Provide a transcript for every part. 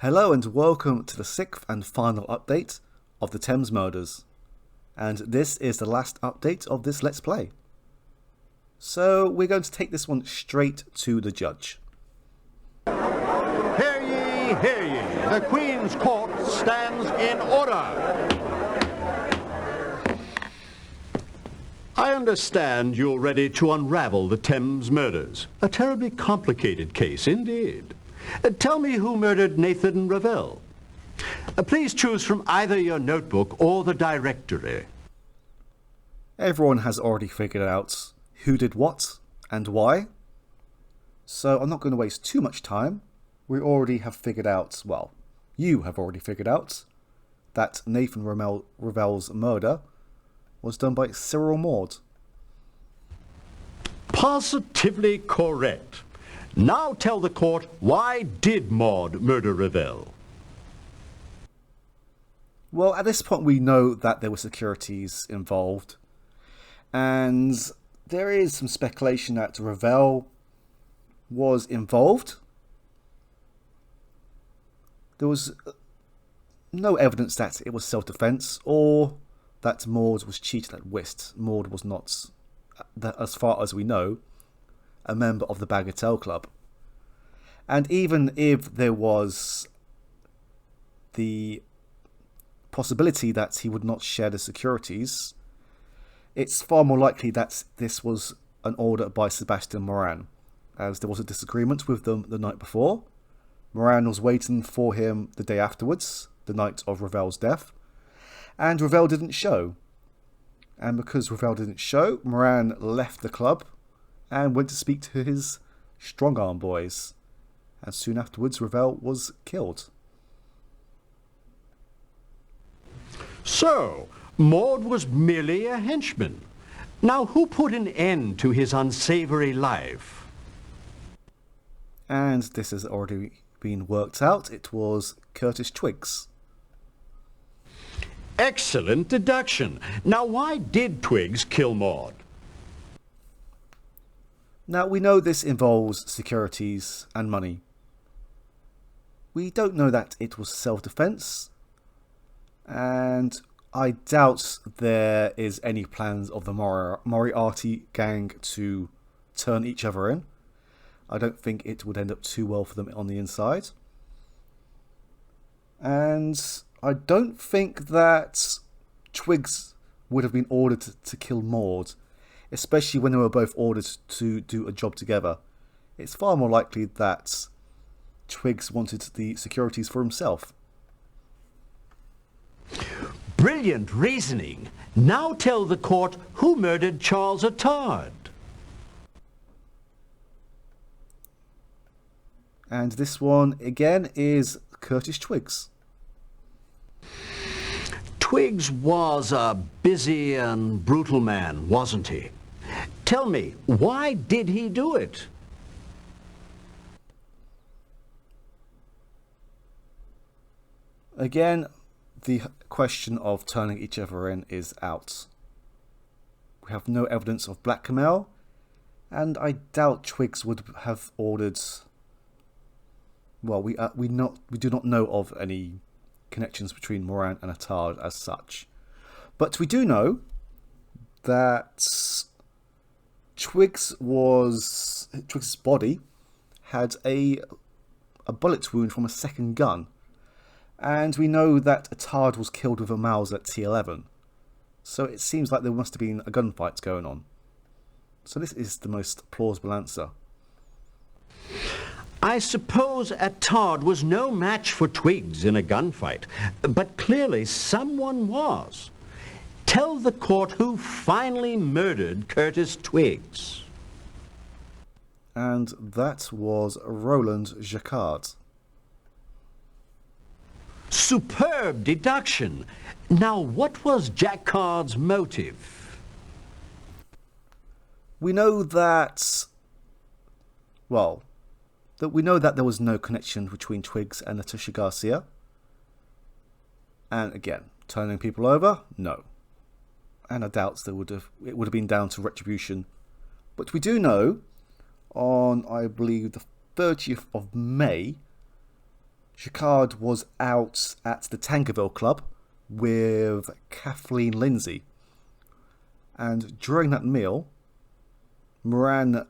Hello and welcome to the sixth and final update of the Thames murders. And this is the last update of this Let's Play. So we're going to take this one straight to the judge. Hear ye, hear ye. The Queen's Court stands in order. I understand you're ready to unravel the Thames murders. A terribly complicated case indeed. Tell me who murdered Nathan Ravel. Please choose from either your notebook or the directory. Everyone has already figured out who did what and why. So I'm not going to waste too much time. We already have figured out, well, you have already figured out that Nathan Ravel's murder was done by Cyril Maud. Positively correct. Now tell the court, why did Maud murder Ravel? Well, at this point we know that there were securities involved. And there is some speculation that Ravel was involved. There was no evidence that it was self-defense or that Maud was cheated at whist. Maud was not, as far as we know, a member of the Bagatelle Club. And even if there was the possibility that he would not share the securities, it's far more likely that this was an order by Sebastian Moran, as there was a disagreement with them the night before. Moran was waiting for him the day afterwards, the night of Ravel's death, and Ravel didn't show. And because Ravel didn't show, Moran left the club and went to speak to his strong-arm boys. And soon afterwards, Ravel was killed. So, Maud was merely a henchman. Now, who put an end to his unsavory life? And this has already been worked out. It was Curtis Twiggs. Excellent deduction. Now, why did Twiggs kill Maud? Now, we know this involves securities and money. We don't know that it was self-defense, and I doubt there is any plans of the Moriarty gang to turn each other in. I don't think it would end up too well for them on the inside. And I don't think that Twiggs would have been ordered to kill Maud, especially when they were both ordered to do a job together. It's far more likely that Twiggs wanted the securities for himself. Brilliant reasoning. Now tell the court who murdered Charles Attard. And this one, again, is Curtis Twiggs. Twiggs was a busy and brutal man, wasn't he? Tell me, why did he do it? Again, the question of turning each other in is out. We have no evidence of blackmail, and I doubt Twiggs would have ordered. Well, we do not know of any connections between Moran and Attard as such, but we do know that Twiggs's body had a bullet wound from a second gun. And we know that Attard was killed with a Mauser T11. So it seems like there must have been a gunfight going on. So this is the most plausible answer. I suppose Attard was no match for Twiggs in a gunfight, but clearly someone was. Tell the court who finally murdered Curtis Twiggs. And that was Roland Jacquard. Superb deduction. Now, what was Jacquard's motive? We know that, well, we know that there was no connection between Twiggs and Natasha Garcia. And again, turning people over? No. And I doubt it would have been down to retribution. But we do know, on I believe the 30th of May, Jacquard was out at the Tankerville Club with Kathleen Lindsay. And during that meal, Moran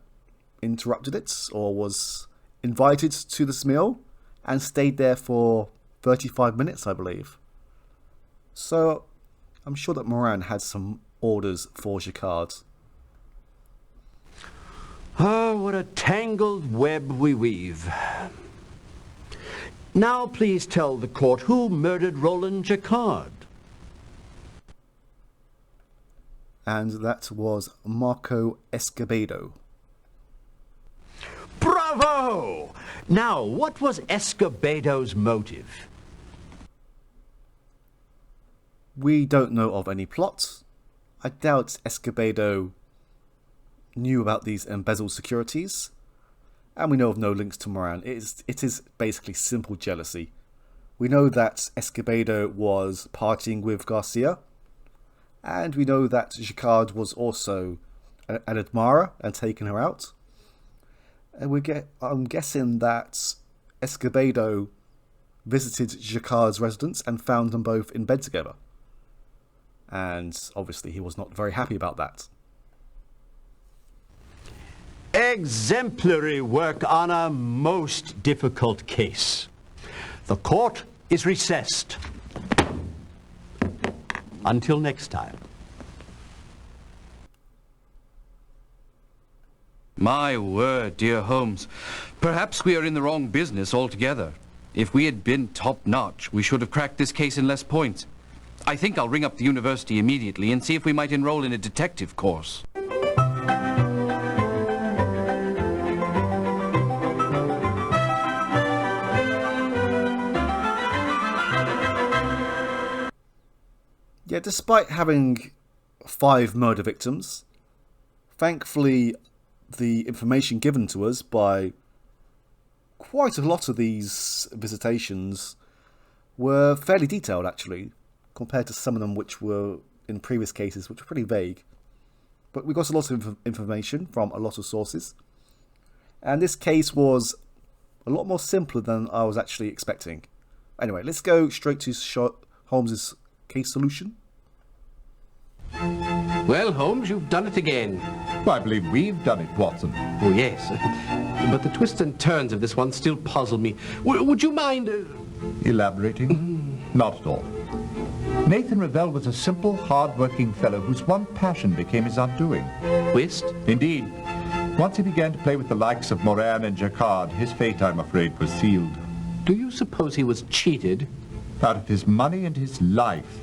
interrupted it, or was invited to this meal, and stayed there for 35 minutes, I believe. So I'm sure that Moran had some orders for Jacquard. Oh, what a tangled web we weave. Now please tell the court who murdered Roland Jacquard. And that was Marco Escobedo. Bravo! Now, what was Escobedo's motive? We don't know of any plot. I doubt Escobedo knew about these embezzled securities. And we know of no links to Moran. It is basically simple jealousy. We know that Escobedo was partying with Garcia. And we know that Jacquard was also an admirer and taken her out. And I'm guessing that Escobedo visited Jacquard's residence and found them both in bed together. And obviously he was not very happy about that. Exemplary work on a most difficult case. The court is recessed. Until next time. My word, dear Holmes. Perhaps we are in the wrong business altogether. If we had been top-notch, we should have cracked this case in less points. I think I'll ring up the university immediately and see if we might enroll in a detective course. Yeah, despite having 5 murder victims, thankfully the information given to us by quite a lot of these visitations were fairly detailed, actually, compared to some of them which were in previous cases, which were pretty vague. But we got a lot of information from a lot of sources, and this case was a lot more simpler than I was actually expecting. Anyway, let's go straight to Holmes's case solution. Well, Holmes, you've done it again. I believe we've done it, Watson. Oh, yes. But the twists and turns of this one still puzzle me. Would you mind... Elaborating? Not at all. Nathan Revell was a simple, hard-working fellow whose one passion became his undoing. Twist? Indeed. Once he began to play with the likes of Moran and Jacquard, his fate, I'm afraid, was sealed. Do you suppose he was cheated? Out of his money and his life.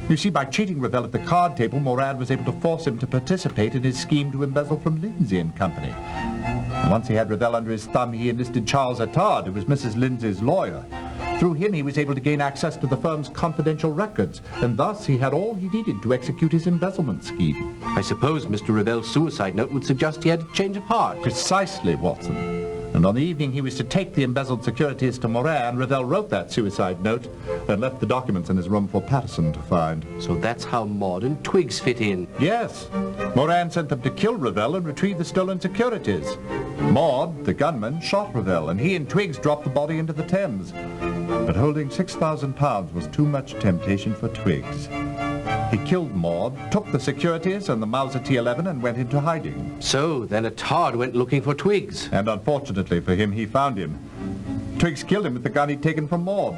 You see, by cheating Revell at the card table, Moran was able to force him to participate in his scheme to embezzle from Lindsay and Company. And once he had Revell under his thumb, he enlisted Charles Attard, who was Mrs. Lindsay's lawyer. Through him, he was able to gain access to the firm's confidential records, and thus he had all he needed to execute his embezzlement scheme. I suppose Mr. Revell's suicide note would suggest he had a change of heart. Precisely, Watson. And on the evening he was to take the embezzled securities to Moran, Revell wrote that suicide note and left the documents in his room for Patterson to find. So that's how Maud and Twiggs fit in. Yes. Moran sent them to kill Revell and retrieve the stolen securities. Maud, the gunman, shot Revell, and he and Twiggs dropped the body into the Thames. But holding £6,000 was too much temptation for Twiggs. He killed Maud, took the securities and the Mauser T11 and went into hiding. So then Attard went looking for Twiggs. And unfortunately for him, he found him. Twiggs killed him with the gun he'd taken from Maud.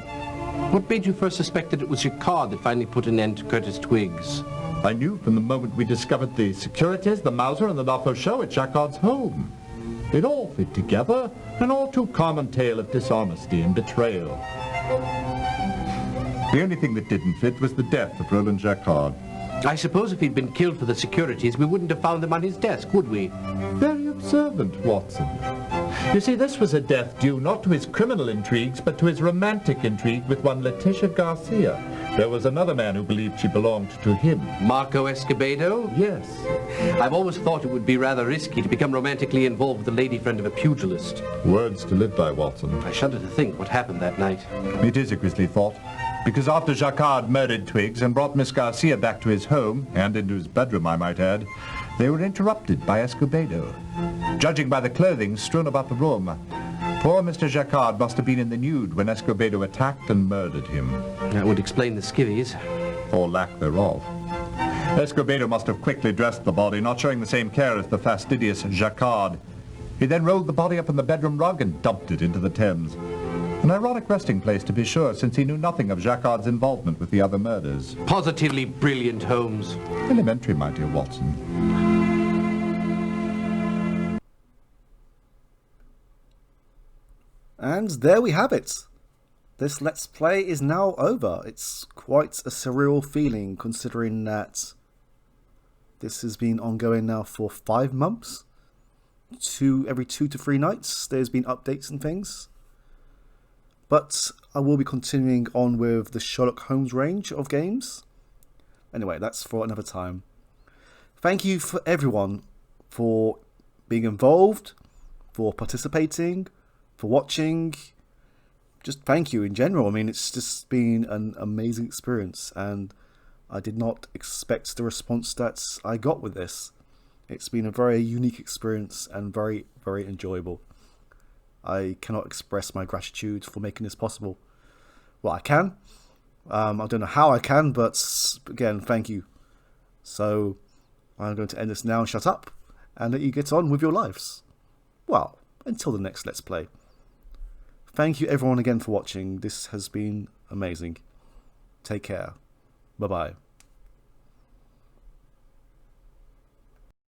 What made you first suspect that it was Jacquard that finally put an end to Curtis Twiggs? I knew from the moment we discovered the securities, the Mauser and the La Faucheux at Jacquard's home. It all fit together, an all too common tale of dishonesty and betrayal. The only thing that didn't fit was the death of Roland Jacquard. I suppose if he'd been killed for the securities, we wouldn't have found them on his desk, would we? Very observant, Watson. You see, this was a death due not to his criminal intrigues, but to his romantic intrigue with one Letitia Garcia. There was another man who believed she belonged to him. Marco Escobedo? Yes. I've always thought it would be rather risky to become romantically involved with the lady friend of a pugilist. Words to live by, Watson. I shudder to think what happened that night. It is a grisly thought. Because after Jacquard murdered Twiggs and brought Miss Garcia back to his home, and into his bedroom, I might add, they were interrupted by Escobedo. Judging by the clothing strewn about the room, Poor Mr. Jacquard must have been in the nude when Escobedo attacked and murdered him. That would explain the skivvies. Or lack thereof. Escobedo must have quickly dressed the body, not showing the same care as the fastidious Jacquard. He then rolled the body up in the bedroom rug and dumped it into the Thames. An ironic resting place, to be sure, since he knew nothing of Jacquard's involvement with the other murders. Positively brilliant, Holmes. Elementary, my dear Watson. And there we have it. This Let's Play is now over. It's quite a surreal feeling considering that this has been ongoing now for 5 months. Every 2 to 3 nights there's been updates and things. But I will be continuing on with the Sherlock Holmes range of games. Anyway, that's for another time. Thank you for everyone for being involved, for participating, for watching. Just thank you in general. I mean, it's just been an amazing experience, and I did not expect the response that I got with this. It's been a very unique experience and very, very enjoyable. I cannot express my gratitude for making this possible. Well, I can. I don't know how I can, but again, thank you. So I'm going to end this now and shut up and let you get on with your lives. Well, until the next Let's Play. Thank you everyone again for watching. This has been amazing. Take care. Bye-bye.